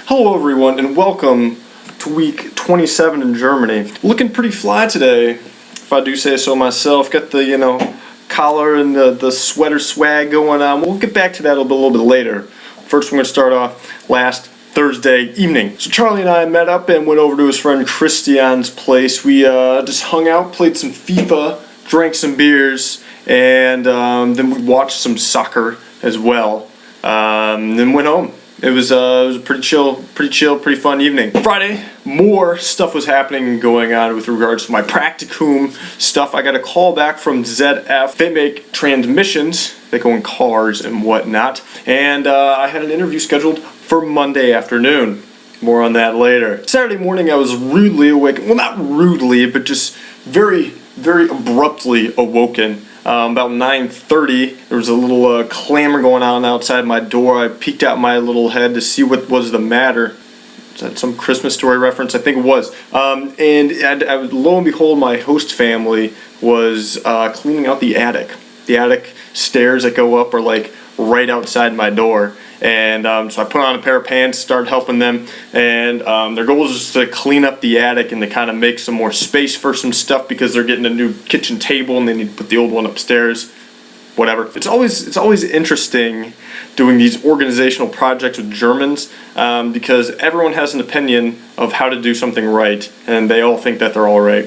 Hello everyone and welcome to week 27 in Germany. Looking pretty fly today, if I do say so myself. Got the, collar and the sweater swag going on. We'll get back to that a little bit later. First we're going to start off last Thursday evening. So Charlie and I met up and went over to his friend Christian's place. We just hung out, played some FIFA, drank some beers, and then we watched some soccer as well. Then went home. It was a pretty chill, pretty fun evening. Friday, more stuff was happening and going on with regards to my practicum stuff. I got a call back from ZF. They make transmissions. They go in cars and whatnot. And I had an interview scheduled for Monday afternoon. More on that later. Saturday morning, I was rudely awakened. Well, not rudely, but just very abruptly awoken. About 9:30, there was a little clamor going on outside my door. I peeked out my little head to see what was the matter. Is that some Christmas Story reference? I think it was. And lo and behold, my host family was cleaning out the attic. The attic stairs that go up are like right outside my door. And so I put on a pair of pants, started helping them, and their goal is just to clean up the attic and to kind of make some more space for some stuff because they're getting a new kitchen table and they need to put the old one upstairs. Whatever. It's always interesting doing these organizational projects with Germans because everyone has an opinion of how to do something right, and they all think that they're all right.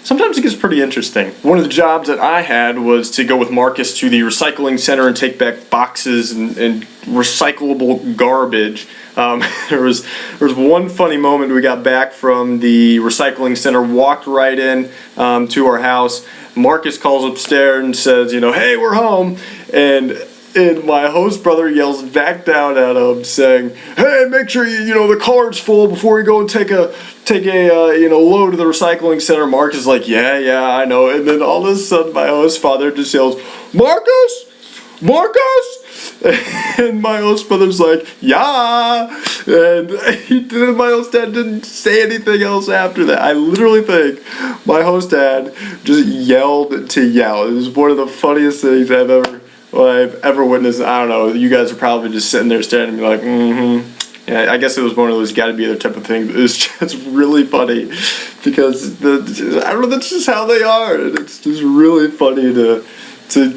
Sometimes it gets pretty interesting. One of the jobs that I had was to go with Marcus to the recycling center and take back boxes and recyclable garbage. There was one funny moment. We got back from the recycling center, walked right in to our house. Marcus calls upstairs and says, hey, we're home. And my host brother yells back down at him saying, hey, make sure the car's full before you go and take a load to the recycling center. Marcus is like, yeah, I know. And then all of a sudden my host father just yells, Marcus! And my host brother's like, yeah. And my host dad didn't say anything else after that. I literally think my host dad just yelled to yell. It was one of the funniest things I've ever witnessed. I don't know. You guys are probably just sitting there staring at me like, Yeah, I guess it was one of those gotta be there type of things. It was just really funny because I don't know, that's just how they are. And it's just really funny to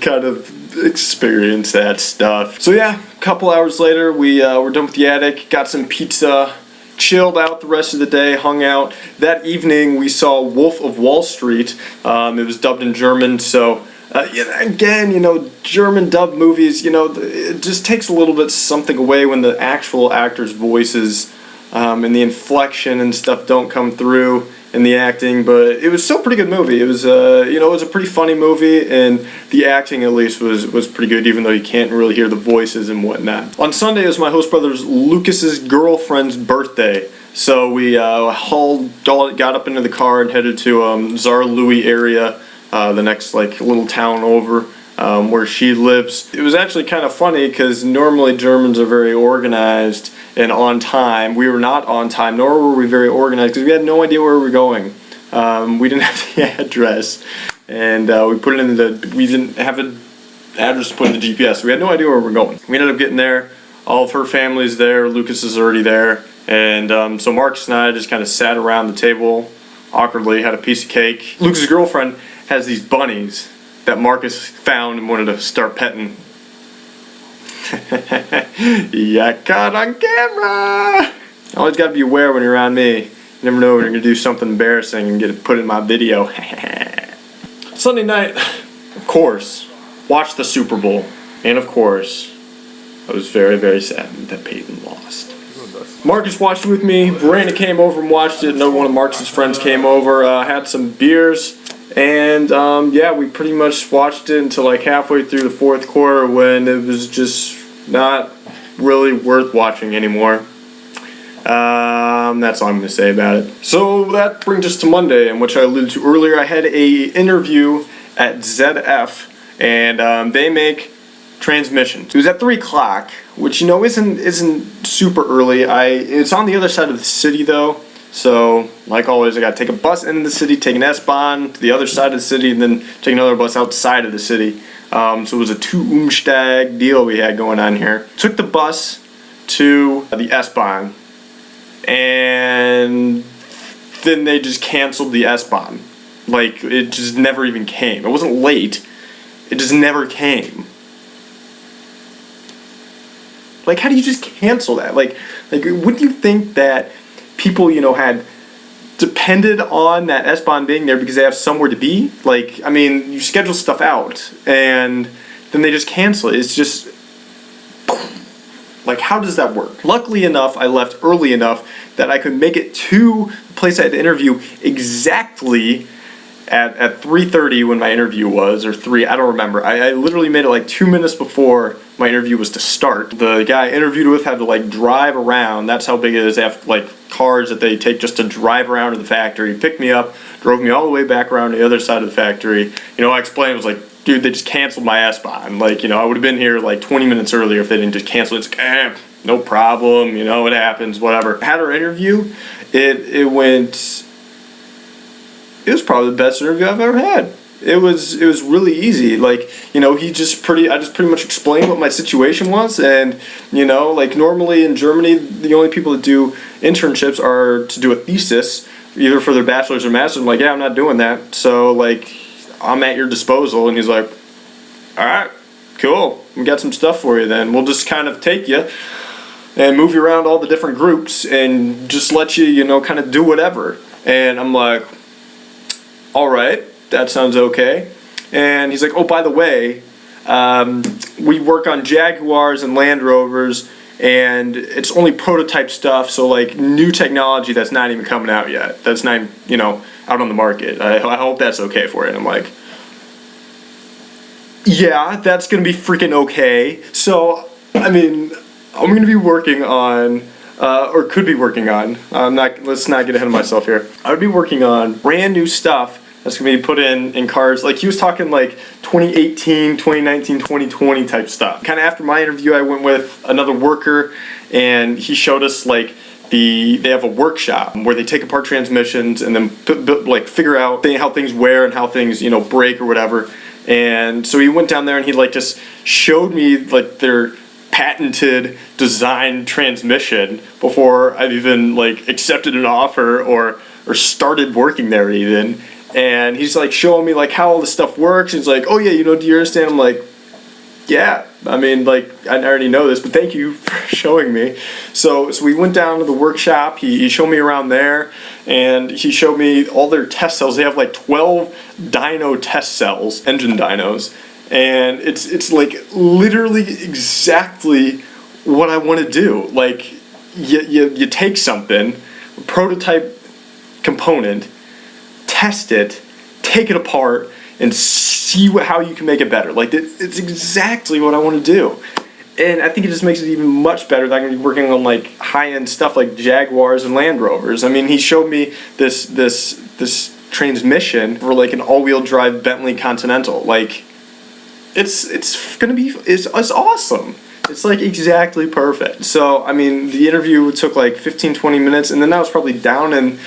kind of experience that stuff. So yeah, a couple hours later, we were done with the attic, got some pizza, chilled out the rest of the day, hung out. That evening, we saw Wolf of Wall Street. It was dubbed in German, so again, German dubbed movies, it just takes a little bit something away when the actual actors' voices and the inflection and stuff don't come through in the acting. But it was still a pretty good movie. It was, it was a pretty funny movie, and the acting at least was pretty good, even though you can't really hear the voices and whatnot. On Sunday, it was my host brother's Lucas's girlfriend's birthday. So we got up into the car and headed to Saarlouis area. The next little town over where she lives. It was actually kind of funny because normally Germans are very organized and on time. We were not on time, nor were we very organized because we had no idea where we were going. We didn't have the address, and we didn't have an address to put in the GPS. So we had no idea where we were going. We ended up getting there. All of her family's there. Lucas is already there, and so Marcus and I just kind of sat around the table awkwardly, had a piece of cake. Lucas' girlfriend has these bunnies that Marcus found and wanted to start petting. Yeah, caught on camera! Always gotta be aware when you're around me. You never know when you're gonna do something embarrassing and get it put in my video. Sunday night, of course, watched the Super Bowl. And of course, I was very sad that Peyton lost. Marcus watched it with me. Verena came over and watched it. Another one of Marcus's friends came over, had some beers. And we pretty much watched it until halfway through the fourth quarter when it was just not really worth watching anymore. That's all I'm going to say about it. So that brings us to Monday, in which I alluded to earlier. I had a interview at ZF, and they make transmissions. It was at 3 o'clock, which isn't super early. It's on the other side of the city though. So, like always, I got to take a bus into the city, take an S-Bahn to the other side of the city, and then take another bus outside of the city. So it was a 2 Umsteig deal we had going on here. Took the bus to the S-Bahn, and then they just canceled the S-Bahn. Like, it just never even came. It wasn't late, it just never came. Like, how do you just cancel that? Like wouldn't you think that people, had depended on that S-Bahn being there because they have somewhere to be? Like, I mean, you schedule stuff out, and then they just cancel it. It's just, like, how does that work? Luckily enough, I left early enough that I could make it to the place I had to interview exactly at 3:30 when my interview was, or 3, I don't remember. I literally made it like 2 minutes before my interview was to start. The guy I interviewed with had to like drive around. That's how big it is. They have like cars that they take just to drive around to the factory. He picked me up, drove me all the way back around to the other side of the factory. I explained, it was like, dude, they just canceled my S-Bahn. Like, I would have been here like 20 minutes earlier if they didn't just cancel it. It's like, no problem, it happens, whatever. Had our interview, it went, it was probably the best interview I've ever had. It was really easy. Like, I just pretty much explained what my situation was, and like normally in Germany, the only people that do internships are to do a thesis, either for their bachelor's or master's. I'm like, yeah, I'm not doing that. So like, I'm at your disposal. And he's like, all right, cool. We got some stuff for you then. We'll just kind of take you and move you around all the different groups and just let you, kind of do whatever. And I'm like, all right, that sounds okay. And he's like, oh, by the way, we work on Jaguars and Land Rovers, and it's only prototype stuff, so like new technology that's not even coming out yet. That's not, out on the market. I hope that's okay for you. And I'm like, yeah, that's going to be freaking okay. So, I mean, I'm going to be working on, or could be working on, let's not get ahead of myself here. I would be working on brand new stuff that's going to be put in cars. Like, he was talking like 2018, 2019, 2020 type stuff. Kind of after my interview, I went with another worker, and he showed us like they have a workshop where they take apart transmissions and then figure out how things wear and how things break or whatever. And so he went down there and he like just showed me like their patented design transmission before I've even like accepted an offer or started working there even. And he's like showing me like how all this stuff works. And he's like, oh yeah, do you understand? I'm like, yeah, I mean, like, I already know this, but thank you for showing me. So we went down to the workshop. He showed me around there, and he showed me all their test cells. They have like 12 dyno test cells, engine dynos, and it's like literally exactly what I want to do. Like, you take something, a prototype component, test it, take it apart, and see how you can make it better. Like, it's exactly what I want to do. And I think it just makes it even much better that I'm going to be working on like high-end stuff like Jaguars and Land Rovers. I mean, he showed me this transmission for like an all-wheel drive Bentley Continental. Like, it's awesome. It's like exactly perfect. So, I mean, the interview took like 15-20 minutes, and then I was probably down in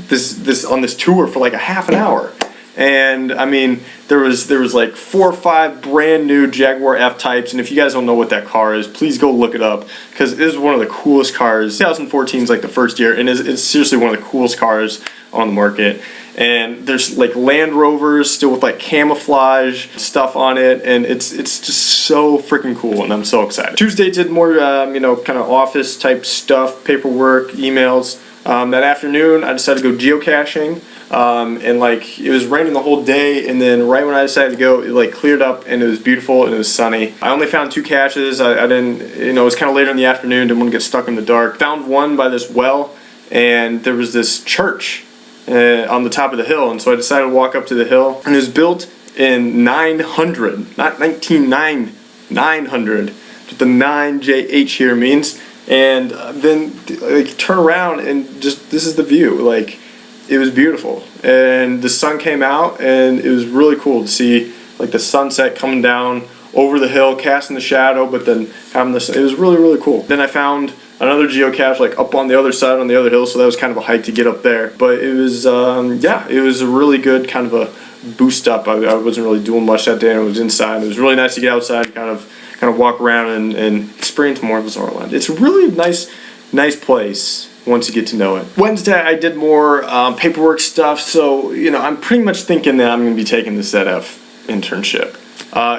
this on this tour for like a half an hour. And I mean, there was like 4 or 5 brand new Jaguar F-Types, and if you guys don't know what that car is, please go look it up, because it is one of the coolest cars. 2014 is like the first year, and it's seriously one of the coolest cars on the market. And there's like Land Rovers still with like camouflage stuff on it, and it's just so freaking cool, and I'm so excited. Tuesday did more kind of office type stuff, paperwork, emails. That afternoon I decided to go geocaching. And like it was raining the whole day, and then right when I decided to go, it like cleared up and it was beautiful and it was sunny. I only found 2 caches. I didn't, it was kind of later in the afternoon, didn't want to get stuck in the dark. Found one by this well, and there was this church on the top of the hill, and so I decided to walk up to the hill. And it was built in 900, not 1909, 900. What the 9JH here means. And then like turn around and just, this is the view. Like, it was beautiful, and the sun came out, and it was really cool to see like the sunset coming down over the hill, casting the shadow, but then having this. It was really, really cool. Then I found another geocache like up on the other side on the other hill, so that was kind of a hike to get up there. But it was it was a really good kind of a boost up. I wasn't really doing much that day, and I was inside. It was really nice to get outside and kind of kind of walk around and experience more of Zarland. It's a really nice place once you get to know it. Wednesday I did more paperwork stuff, so I'm pretty much thinking that I'm going to be taking the ZF internship.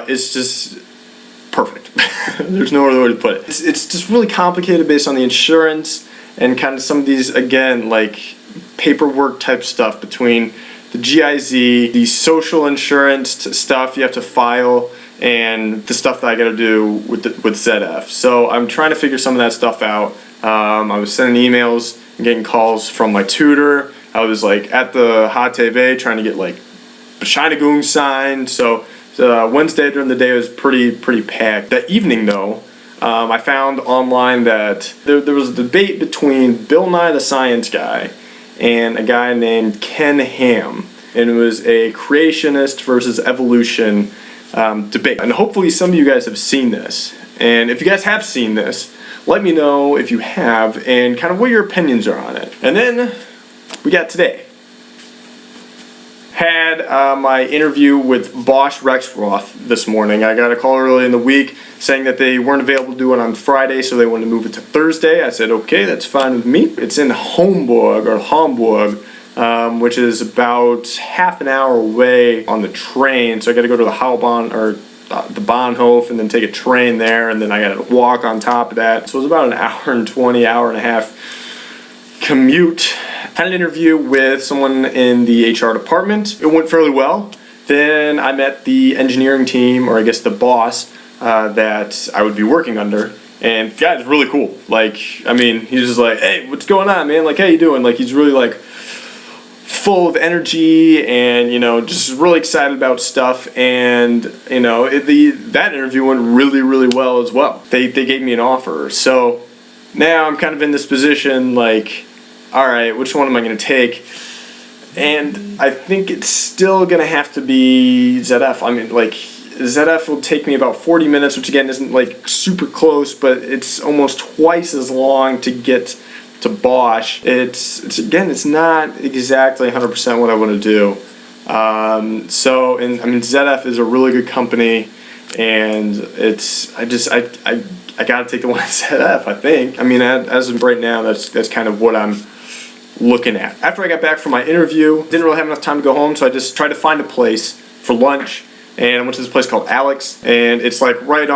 It's just perfect. There's no other way to put it. It's just really complicated based on the insurance and kind of some of these, again, like paperwork type stuff between the GIZ, the social insurance stuff you have to file, and the stuff that I got to do with ZF. So I'm trying to figure some of that stuff out. I was sending emails and getting calls from my tutor. I was like at the HTV trying to get like Bescheinigung signed. So Wednesday during the day was pretty packed. That evening though, I found online that there was a debate between Bill Nye the Science Guy and a guy named Ken Ham, and it was a creationist versus evolution debate. And hopefully some of you guys have seen this. And if you guys have seen this, let me know if you have and kind of what your opinions are on it. And then we got today. Had my interview with Bosch Rexroth this morning. I got a call early in the week saying that they weren't available to do it on Friday, so they wanted to move it to Thursday. I said, okay, that's fine with me. It's in Hamburg, which is about half an hour away on the train. So I got to go to the Hauptbahnhof or the Bahnhof and then take a train there, and then I got to walk on top of that. So it was about an hour and 20, hour and a half commute. Had an interview with someone in the HR department. It went fairly well. Then I met the engineering team, or I guess the boss that I would be working under. And the guy's really cool. Like, I mean, he's just like, hey, what's going on, man? Like, how you doing? Like, he's really like full of energy and, just really excited about stuff. And, that interview went really well as well. They gave me an offer. So now I'm kind of in this position like, all right, which one am I going to take? And I think it's still going to have to be ZF. I mean, like, ZF will take me about 40 minutes, which again isn't like super close, but it's almost twice as long to get to Bosch. It's not exactly 100% what I want to do. ZF is a really good company, and I gotta take the one at ZF, I think. I mean, as of right now, that's kind of what I'm looking at. After I got back from my interview, didn't really have enough time to go home, so I just tried to find a place for lunch, and I went to this place called Alex, and it's like right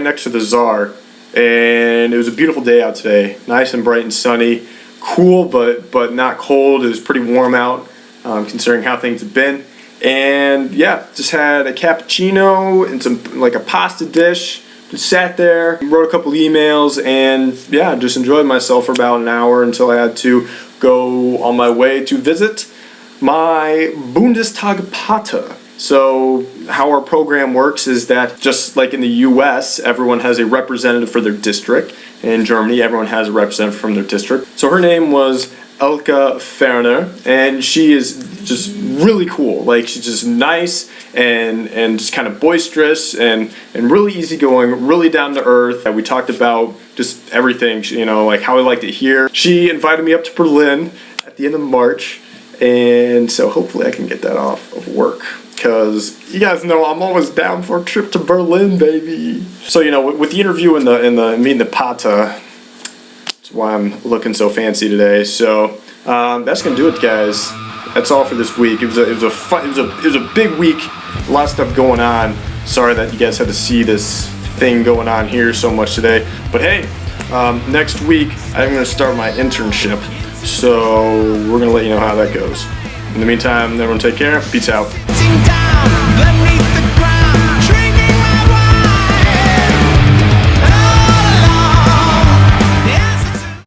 next to the Czar, and it was a beautiful day out today, nice and bright and sunny, cool but not cold. It was pretty warm out, considering how things have been, and yeah, just had a cappuccino and some like a pasta dish. Just sat there, wrote a couple emails, and yeah, just enjoyed myself for about an hour until I had to go on my way to visit my Bundestagpate. So how our program works is that just like in the US, everyone has a representative for their district. In Germany, everyone has a representative from their district. So her name was Elke Ferner, and she is just really cool. Like, she's just nice and just kind of boisterous and really easygoing, really down to earth. We talked about just everything, like how I liked it here. She invited me up to Berlin at the end of March, and so hopefully I can get that off of work, because you guys know I'm always down for a trip to Berlin, baby. So with the interview and the meeting the Pata, that's why I'm looking so fancy today. So that's gonna do it, guys. That's all for this week. It was a big week, a lot of stuff going on. Sorry that you guys had to see this thing going on here so much today. But hey, next week I'm gonna start my internship, so we're gonna let you know how that goes. In the meantime, everyone take care. Peace out.